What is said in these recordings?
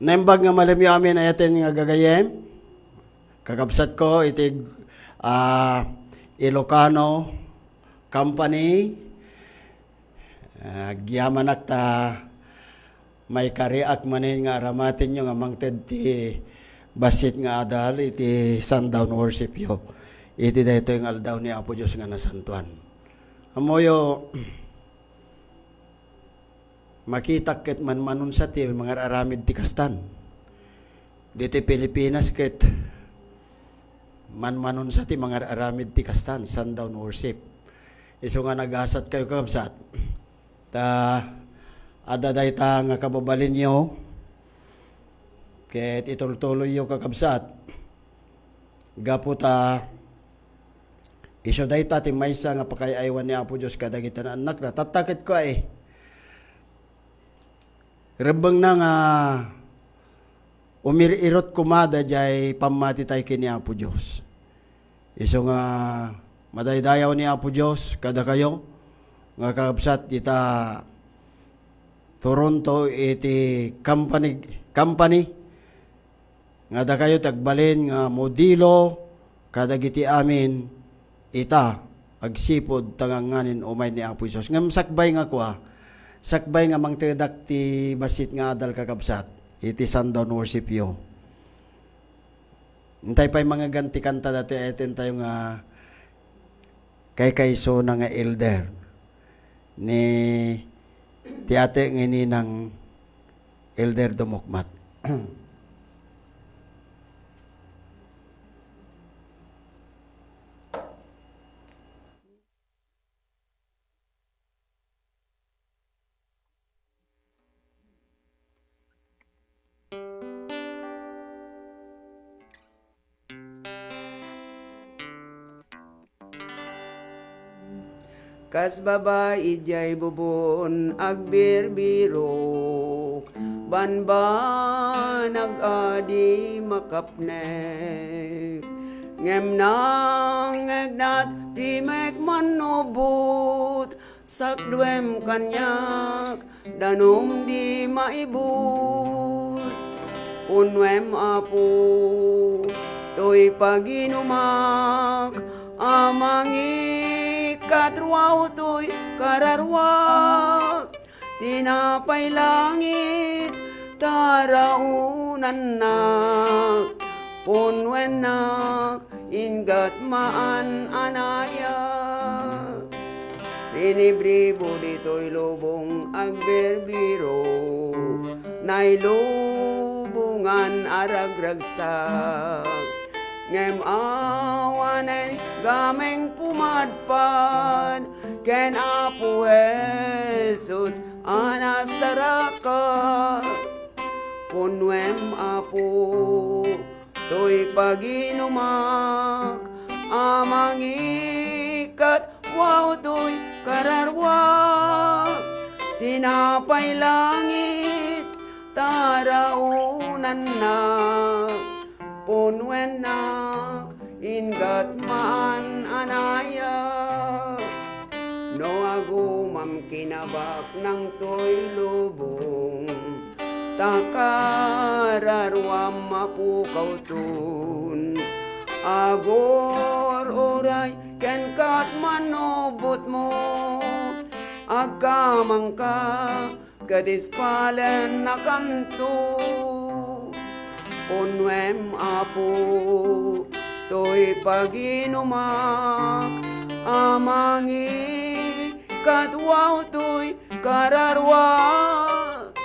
Naimbag nga malam yung amin ayatin nga gagayem. Kakabsat ko itig Ilocano company. Giyamanak ta may kariak manin nga aramatin nyo nga mangted ti basit nga adal iti sundown worship yo. Iti dahito yung aldaw ni Apo Diyos nga nasantuan. Amoyo makita ket manmanon sa ti mga aramid ti kastan. Dito Pilipinas ket manmanon sa ti mga aramid ti kastan, sundown worship. Iso nga nagasat kayo kakabsat. Ta adaday ta nga kababalin nyo ket itultuloy yo kakabsat. Gapo ta iso day ta ti maysa nga pakayaywan ni Apo Diyos kadagiti anak na tatakit ko Rebeng na nga umirirot kumada jay pamati tayo kini Apo Diyos. Iso nga madaydayaw ni Apo Diyos kada kayo nga kakabsat ita Toronto iti company nga da kayo tagbalin nga modilo kadagiti amin ita agsipod tanganganin umay ni Apo Diyos. Ngam sakbay nga kwa sakbay nga mangtedak ti basit nga adal kakabsat iti sundown worship yo. Intay pa'y mga ganti kanta dati eten tayo nga kay so na nga elder ni ti ate ngini ng elder Dumukmat. Kas babae jay bubon agbirbirok banban agadi makapnek ngem nang egnat ti mek manubut sakduem kanyak danom di maibus unwem apo toy paginumak amangi katruaw to'y kararwak, tinapay langit, taraunan nak, punwen nak, ingat maan anayak. Pinibribo dito'y lubong agberbiro, nailubungan aragragsak, ngem awanay gameng pumadpad ken Apo Jesus anasaraka kunwem Apo to'y paginumak amangikat wow to'y kararwak tinapay langit taraunan na punwen nak ingat maan anaya no agumam kinabak ng to'y lubong takararwam mapukaw tun agor oray ken kat manobot mo agamang ka kadispalen na kanto unwem Apo to'y paginumak amangi katwaw to'y kararwak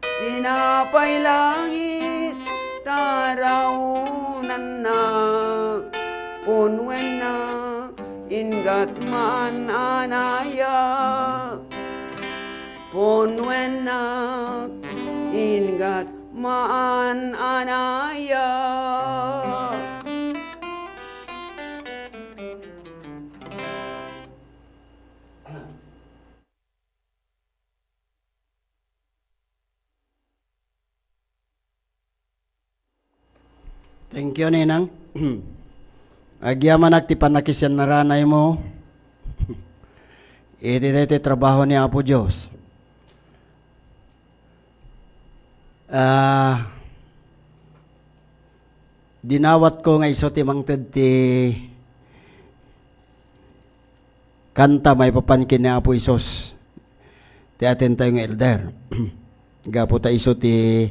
tinapay langit taraunan nak punwen nak ingat man anayak punwen nak ingat maan anaya. Thank you, Ninang. Agyaman ti panakisyan na ranay mo. Iti trabaho ni Apo Diyos. dinawat ko nga iso ti mangted ti kanta may papankin ni Apo Isos. Ti atin tayo nga elder. Gapo ta iso ti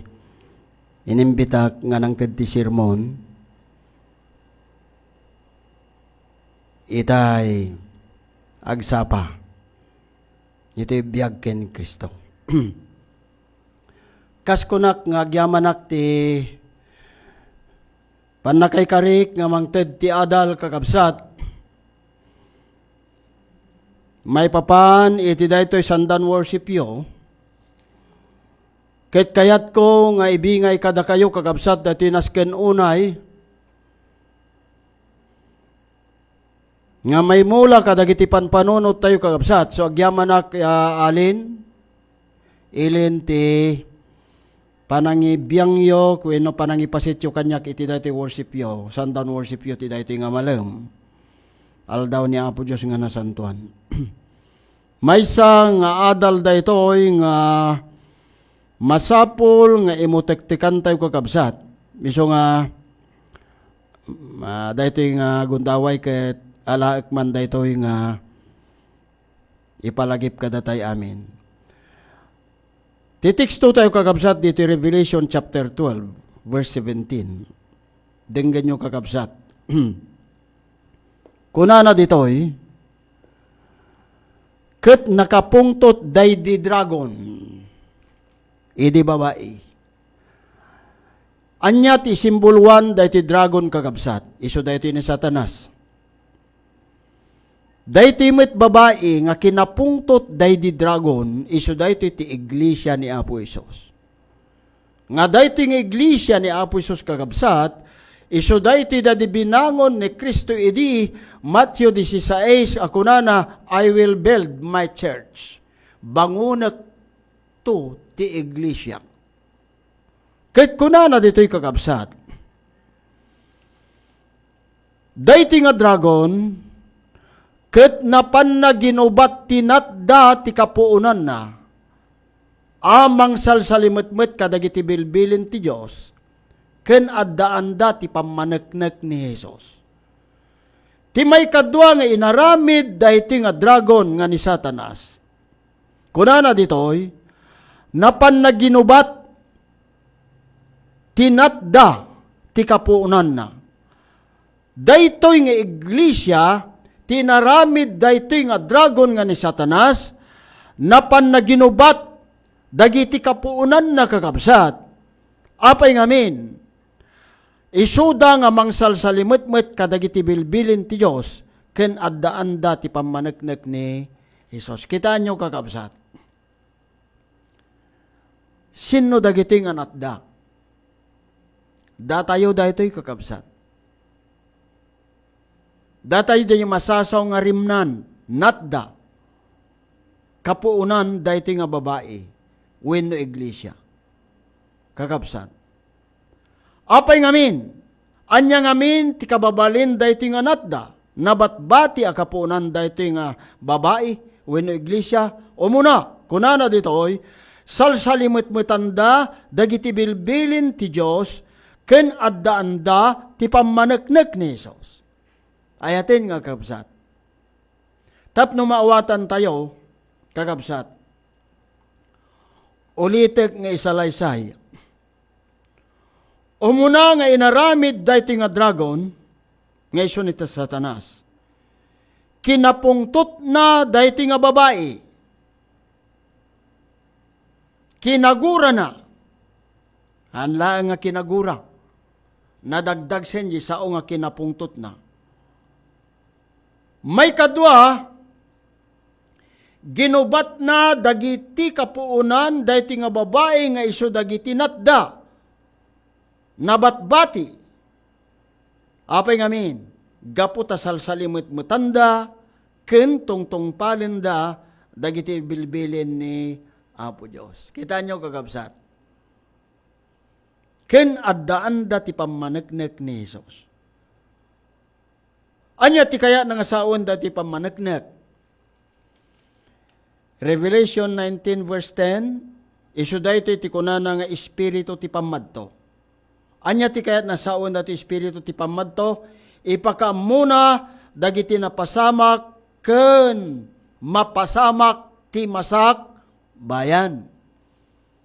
inimbitak nga nang ted ti sermon. Itay agsapa. Ito'y biyag ken Kristo. Kaskunak nga agyamanak ti panakay karik nga mangted ti adal kakabsat. May papan iti daytoy sandan worship yo. Ket kayat ko nga ibingay kada kayo kakabsat dati nasken unay nga may mula kadagiti panpanunot tayo kakabsat. So agyamanak alin ilin ti panangibiyang yo kuno panangipasityo kanyak iti daytoy worship yo. Sandan worship yo ti daytoy nga malem. Aldaw ni Apo Diyos nga nasantuan. Maysa nga adal daytoy nga masapol nga imutektikan tayo kakabsat. Miso nga daytoy nga gundaway ket alaek man daytoy nga ipalagip kadatay amin. Titiksto tayo kakabsat dito Revelation chapter 12 verse 17. Denggan nyo kakabsat. Kunana ditoy, ket nakapungtot daydi dragon, idi babae. Anya ti symbol 1 dayti dragon kakabsat, iso dayti ni Satanas. Dayti met babae nga kinapungtot daydi dragon, iso dayti ti iglesia ni Apo Isos. Nga dayti nga iglesia ni Apo Isos kakabsat, iso dayti dadi binangon ni Kristo idi Matthew 16 akunana, I will build my church. Bangunak to ti iglesia. Ket kunana dito'y kakabsat. Dayti nga dragon, ket napan na ginubat tinatda ti kapuunan na, amang salsalimetmet kadagiti bilbilin ti Diyos, ken addaan-da ti pamaneknek ni Jesus. Ti may kadwa nga inaramid dayti nga dragon nga ni Satanas. Kunana ditoy, napan na ginubat tinatda ti kapuunan na. Daytoy nga iglesia, tinaramid daytoy nga dragon nga ni Satanas, napan na ginubat dagiti kapuunan na kakabsat. Apay ngamin, isuda nga mangsal sa limet-met kadagiti bilbilin ti Diyos, ken addaan-da ti pamaneknek ni Jesus. Kitaan nyo kakabsat. Sino dagiti nga natda? Datayo daytoy kakabsat. Datayo dayo masasaw nga rimnan, natda. Kapuunan daytoy nga babae, wenno iglesia. Kakabsat. Apay ngamin, anya ngamin ti kababalin daytoy nga natda, nabatbati a kapuunan daytoy nga babae, wenno iglesia, o muna, kunana ditoy, salsalimet-metanda, dagiti bilbilin ti Diyos, ken addaanda ti pamaneknek ni Jesus. Ayatin nga kakabsat. Tapno maawatan tayo, kakabsat, ulitek nga isalaysay. Umuna nga inaramid dayti nga dragon, nga iso ni Satanas. Kinapungtot na dayti nga babae. Kinagura na. Hanla nga kinagura. Nadagdag senji sao nga kinapungtot na. May kadwa, ginubat na dagiti kapuunan dayti nga babae nga iso dagiti natda. Nabatbati. Apay ngamin, gaputa salsalimit mutanda, ken tungtong palinda, dagiti bilbilin ni Apo Diyos. Kita nyo kakabsat. Ken addaanda ti pamaneknek ni Jesus. Anya ti kaya nangasaon dati pamaneknek. Revelation 19 verse 10, isu daytoy ti kunana nga espiritu ti pamadto. Anya ti kayat nasaon dati espiritu ti pamadto, ipakaamuna dagiti napasamak ken mapasamak ti masak bayan.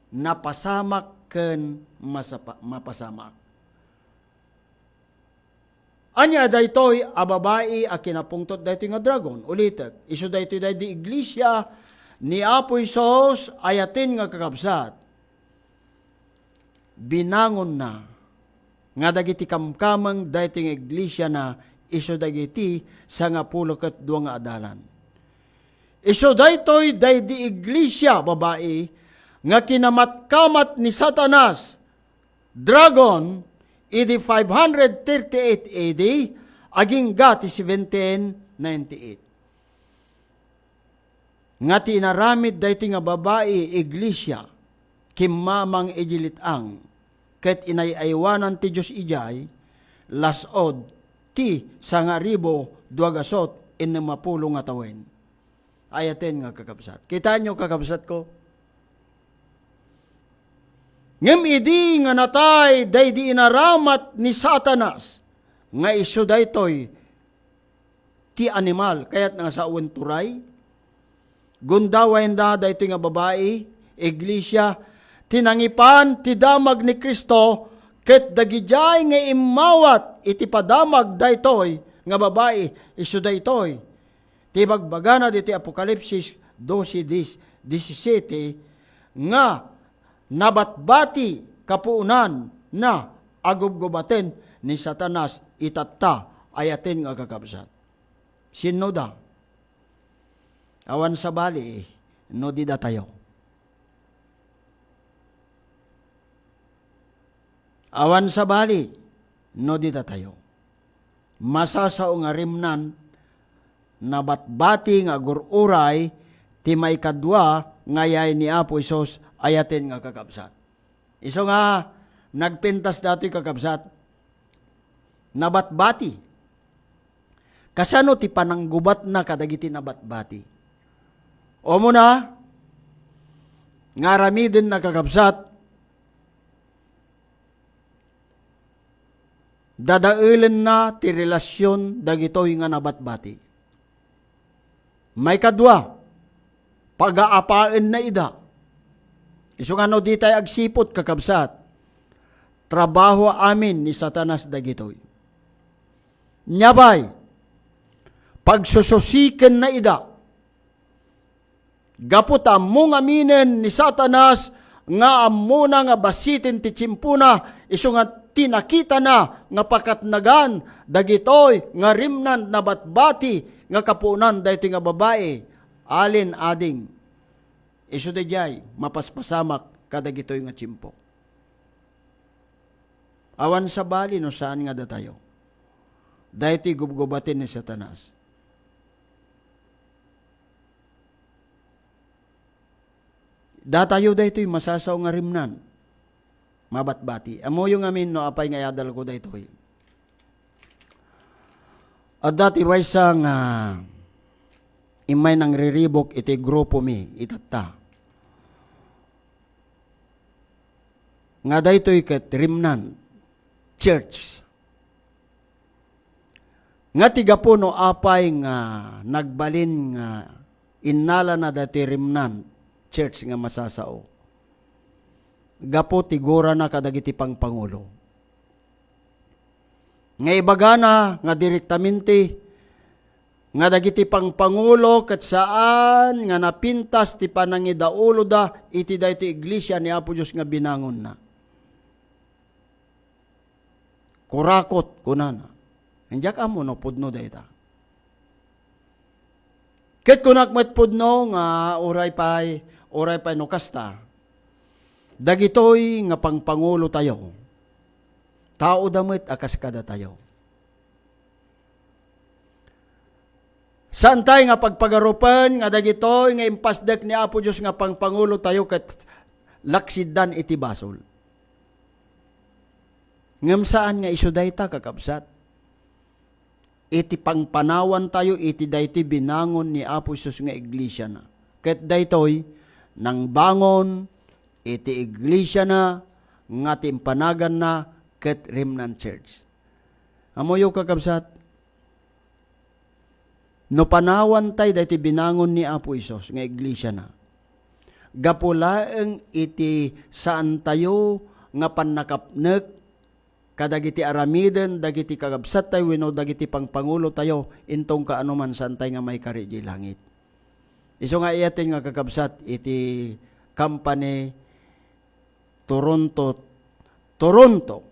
Napasamak ken mapasamak. Anya daytoy a babae a kinapungtot daytoy nga dragon. Ulitek, isu daytoy di iglesia ni Apo Isos ayatin nga kakabsat. Binangon na nga dagiti kamkamang daytoy nga iglesia na isu dagiti sa nga 12 nga adalan. Isu daytoy di iglesia babae nga kinamatkamat ni Satanas dragon idi 538 AD, aging gati 1798. Nga tinaramid dayti nga babae iglesia, kimmamang ijilitang, ket inayaywanan ti Diyos ijay, lasod ti sangaribo duagasot inamapulo nga tawen. Ayaten nga kakabsat. Kita nyo kakabsat ko? Ngem idi nga natay daydi inaramat ni Satanas nga isu daytoy ti animal kayat nga sa uwan turay gundawain da daytoy nga babae iglesia tinangipan ti damag ni Kristo ket dagijay nga imawat iti padamag daytoy nga babae isu daytoy ti bagbagana diti Apokalipsis 12:17 nga nabatbati kapuunan na agubgubaten ni Satanas itatta ayatin nga kakabsat. Sino da? Awan sa bali, no di da tayo. Awan sa bali, no di da tayo. Masasao nga rimnan, nabatbati nga gururay, ti may kadwa ngayay ni Apo Isos ayatin nga kakabsat. Iso nga, nagpintas dati kakabsat, nabatbati. Kasano ti pananggubat na kadagiti nabatbati? O muna, ngaramidin na kakabsat, dadailen na ti relasyon dagitoy nga nabatbati. May kadwa, pag-aapain na ida. Isu nga no di tayo agsipot kakabsat, trabaho amin ni Satanas dagitoy. Nyabay, pagsususiken na ida, gapot among aminen ni Satanas, nga amuna nga basitin ti tsimpuna, isu nga tinakita na nga pakatnagan, dagitoy nga rimnan na batbati, nga kapunan daytoy nga babae, alin ading, isu dayjay mapaspasamak kadagitoy nga tsimpo. Awan sa bali no saan nga datayo. Daytoy gubgubatin ni Satanas. Datayo daytoy masasaw nga rimnan. Mabatbati. Amo yung amin no apay nga yadal ko daytoy. At dati waysa nga imay nang riribok iti grupo mi itatta. Nga daytoy ket rimnan church. Nga tigapuno apay nga nagbalin nga innala na dati rimnan church nga masasao. Gapo tigura na kadagiti pangpangulo. Nga ibagana nga direktamente nga dagiti pangpangulo ket saan nga napintas ti panangidaulo da iti dayto iglesia ni Apo Dios nga binangon na. Kurakot kunana. Enjak amo no pudno dayta. Ket kunak met pudno nga oray pay no kasta. Dagitoy nga pangpangulo tayo. Tao damit akas kada tayo. Saan tayo nga pagpagarupan nga dagitoy nga impasdek ni Apo Dios nga pangpangulo tayo ket laksidan iti basol. Ngem saan nga isu dayta kakabsat? Iti pangpanawan tayo iti dayti binangon ni Apo Isus nga iglesia na. Ket daytoy nang bangon iti iglesia na nga timpanagan na ket remnant church. Amoyo kakabsat, no panawan tay dati binangon ni Apo Isos nga iglesia na. Gapulaeng iti saan tayo nga pannakapnek kadagiti aramiden dagiti kakabsat tayo wenno dagiti pangpangulo tayo intong kaanuman saan tayo nga may kari di langit. Iso nga iyatin nga kakabsat iti company Toronto,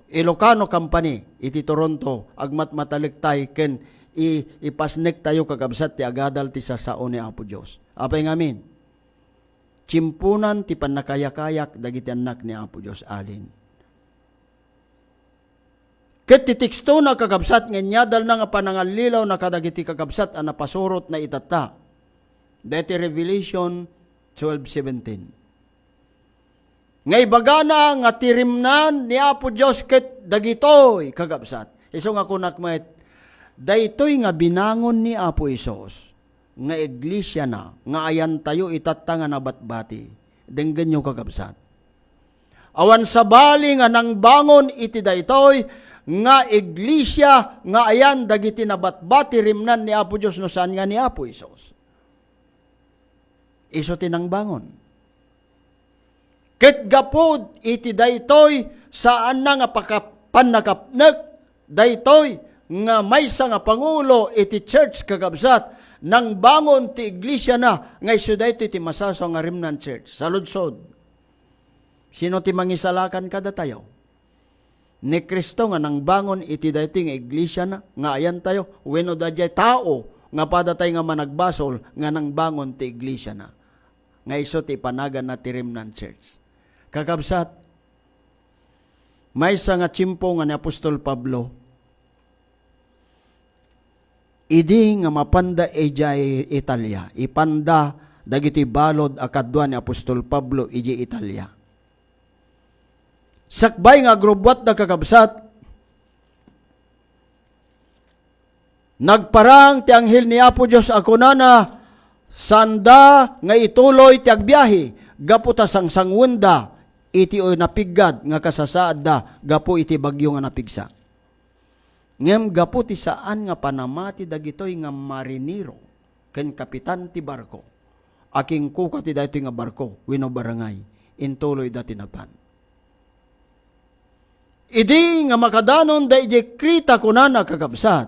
Ilocano Company, iti Toronto, agmat mataliktay, ken ipasnek tayo kakabsat, ti agadal ti sasao ni Apo Diyos. Apay ngamin, chimpunan ti panakayakayak, dagiti anak ni Apo Diyos, alin. Ket ti teksto na kakabsat, nganyadal na nga panangalilaw na kadagiti kakabsat, ang napasurot na itata. Dati Revelation 12:17. Ngay bagana nga tirimnan ni Apo Diyos ket dagitoy kagabsat. Iso nga kunakmet, daytoy nga binangon ni Apo Isos, nga iglesia na, nga ayan tayo itatta nga nabatbati. Denggan nyo kagabsat. Awan sabali nga nang bangon iti daytoy, nga iglesia, nga ayan dagiti nabatbati rimnan ni Apo Diyos, no saan nga ni Apo Isos. Iso tinang bangon. Ket gapod iti daytoy saan na nga panakapnek daytoy nga maysa nga pangulo iti church kagabsat nang bangon ti iglesia na nga isu daytoy ti masaso nga remnant church sa ludsod. Sino ti mangisalakan kada tayo? Ni Kristo nga nang bangon iti daytoy nga iglesia na nga ayan tayo wenno dayjay tao nga padatay nga managbasol nga nang bangon ti iglesia na nga isu ti panagan na ti remnant church. Kakabsat, may isa nga tsimpo nga ni Apostol Pablo, idi nga mapanda ijay Italia, ipanda dagiti balod akadwa ni Apostol Pablo iji Italia. Sakbay nga agrobwat na kakabsat, nagparang ti anghel ni Apo Diyos ako na sanda nga ituloy ti agbiyahe, gaputa sang sangwenda, iti o napigad nga kasasaad da gapo iti bagyo nga napigsa. Ngem gapo ti saan nga panamati dagitoy nga marinero ken kapitan ti barko. Aking kuka ti daytoy nga barko wenno barangay intuloy da tinapan. Idi nga makadanon dayjay Krita kunana kakabsat.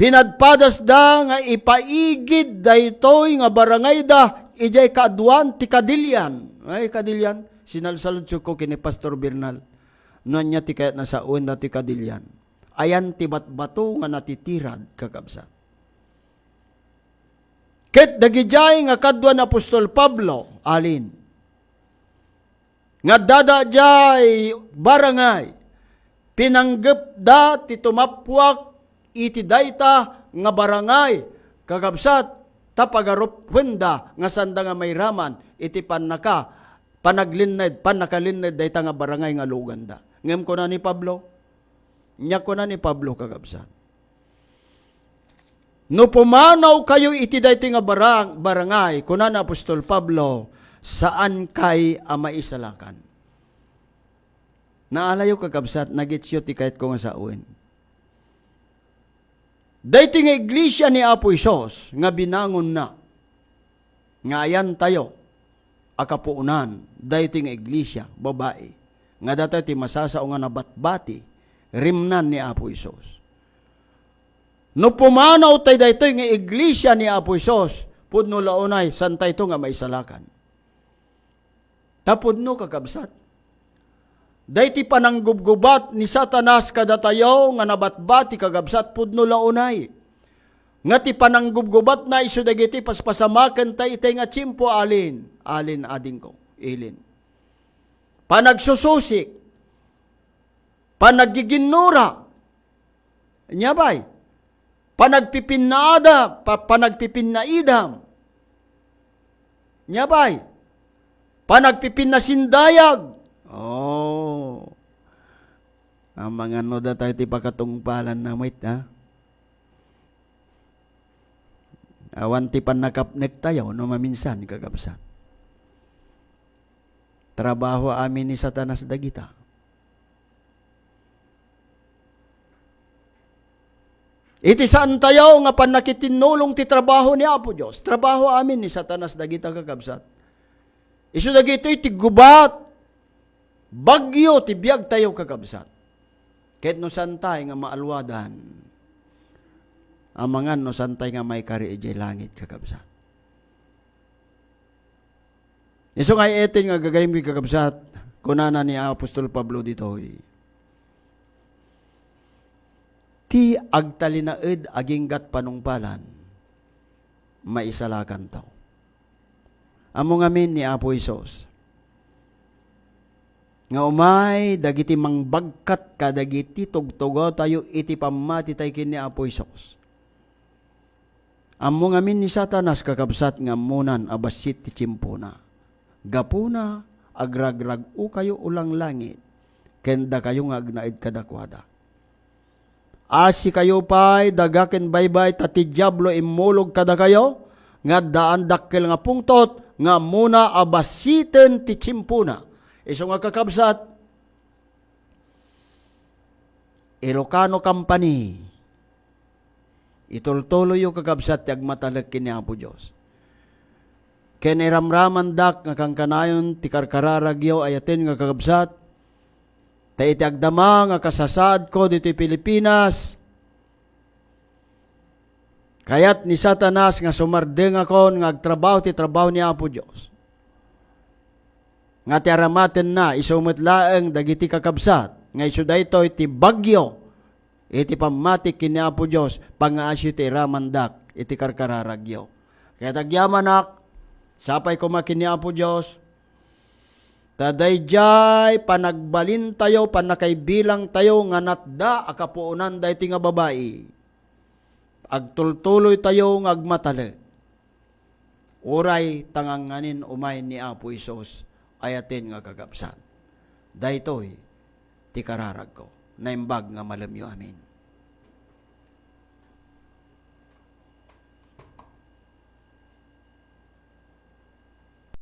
Pinadpadas da nga ipaigid daytoy nga barangay da ijay kaadwan ti Kadilyan. Ay, Kadilyan, sinalsalod ko kini Pastor Bernal. Noon niya ti kayat nasa uwan na ti Kadilyan. Ayan ti batbato nga natitirad kakabsat. Ket dagijay nga kadwa na Apostol Pablo, alin. Nga dadajay barangay, pinanggep da ti tumapwak iti dayta nga barangay, kakabsat, tapagarup wenda nga sanda nga may raman iti panakalined dayta nga barangay nga luganda. Ngem ko na ni Pablo, nya ko na ni Pablo kakabsat. No pumanaw kayo iti dayta nga barangay, kuna na Apostol Pablo, saan kay maisalakan? Naalayo kakabsat, nagitsyo ti kahit ko nga sa uwin. Dayto nga iglesia ni Apo Isos, nga binangon na, nga ayan tayo, akapuunan, dayto nga iglesia, babae, nga datoy ti masasao nga nabatbati, rimnan ni Apo Isos. No pumanaw tayo dayto nga iglesia ni Apo Isos, pudno launay, santay to nga maisalakan. Tapudno kakabsat, dayti pananggubgubat ni Satanas kadatayo nga nabatbati kagabsat pudno launay. Nga ti pananggubgubat na isu dagiti paspasamaken tay itay nga tsimpo alin ading ko, ilin. Panagsususik, panagiginura, nyabay, panagpipinaidam, nyabay, panagpipinasindayag. Oh. Ang mga noda tayo ti pakatungpalan na wait, ha? Awan ti panakapnek tayo, no maminsan, kakabsat. Trabaho amin ni Satanas dagita. Iti saan tayo nga panakitinulong ti trabaho ni Apo Diyos. Trabaho amin ni Satanas dagita kakabsat. Isu dagito iti gubat. Bagyo ti biyag tayo kakabsat. Kahit no santay nga maalwadan. Amangan no santay nga may kari ijay langit kakabsat. Isu nga etin nga gagayim kakabsat. Kunana ni Apostol Pablo ditoy. Ti agtalinaed aginggat panungpalan, maisalakan tao. Amo ngamin ni Apo Isos. Nga umay, dagiti mangbagkat kadagiti tugtugaw tayo iti pamati tayo kin ni Apo Isos. Amo ngamin ni Satanas kakabsat nga munan abasit ti chimpuna. Gapuna, agragrag o kayo ulang langit, kenda kayo nga agnaid kadakwada. Asi kayo pa'y dagaken baybay tati diablo imulog kada kayo, nga daan dakkel nga pungtot, nga muna abasiten ti chimpuna. Iso nga kakabsat, Ilocano Company, itultuloy yung kakabsat ti agmatalag kini Apo Diyos. Ken iramraman dak nga kang kanayon ti karkararagyo ayaten nga kakabsat, ta iti agdama nga kasasad ko dito Pilipinas. Kayat ni Satanas nga sumardeng ako nga agtrabaho ti trabaho ni Apo Diyos. Nga ti aramaten na isumutlaeng dagiti kakabsat. Nga iso dayto iti bagyo iti pamatik kini Apo Diyos pangaasyo ti ramandak iti karkararagyo. Kaya tagyamanak sapay kumakin ni Apo Diyos. Tadayjay panagbalin tayo, panakaibilang tayo nga natda akapuunan dayti nga babae. Agtultuloy tayo nga agmatali. Uray tanganganin umay ni Apo Isos ayatin nga kagapsan. Daytoy ti kararag ko. Naimbag nga malamyo amin.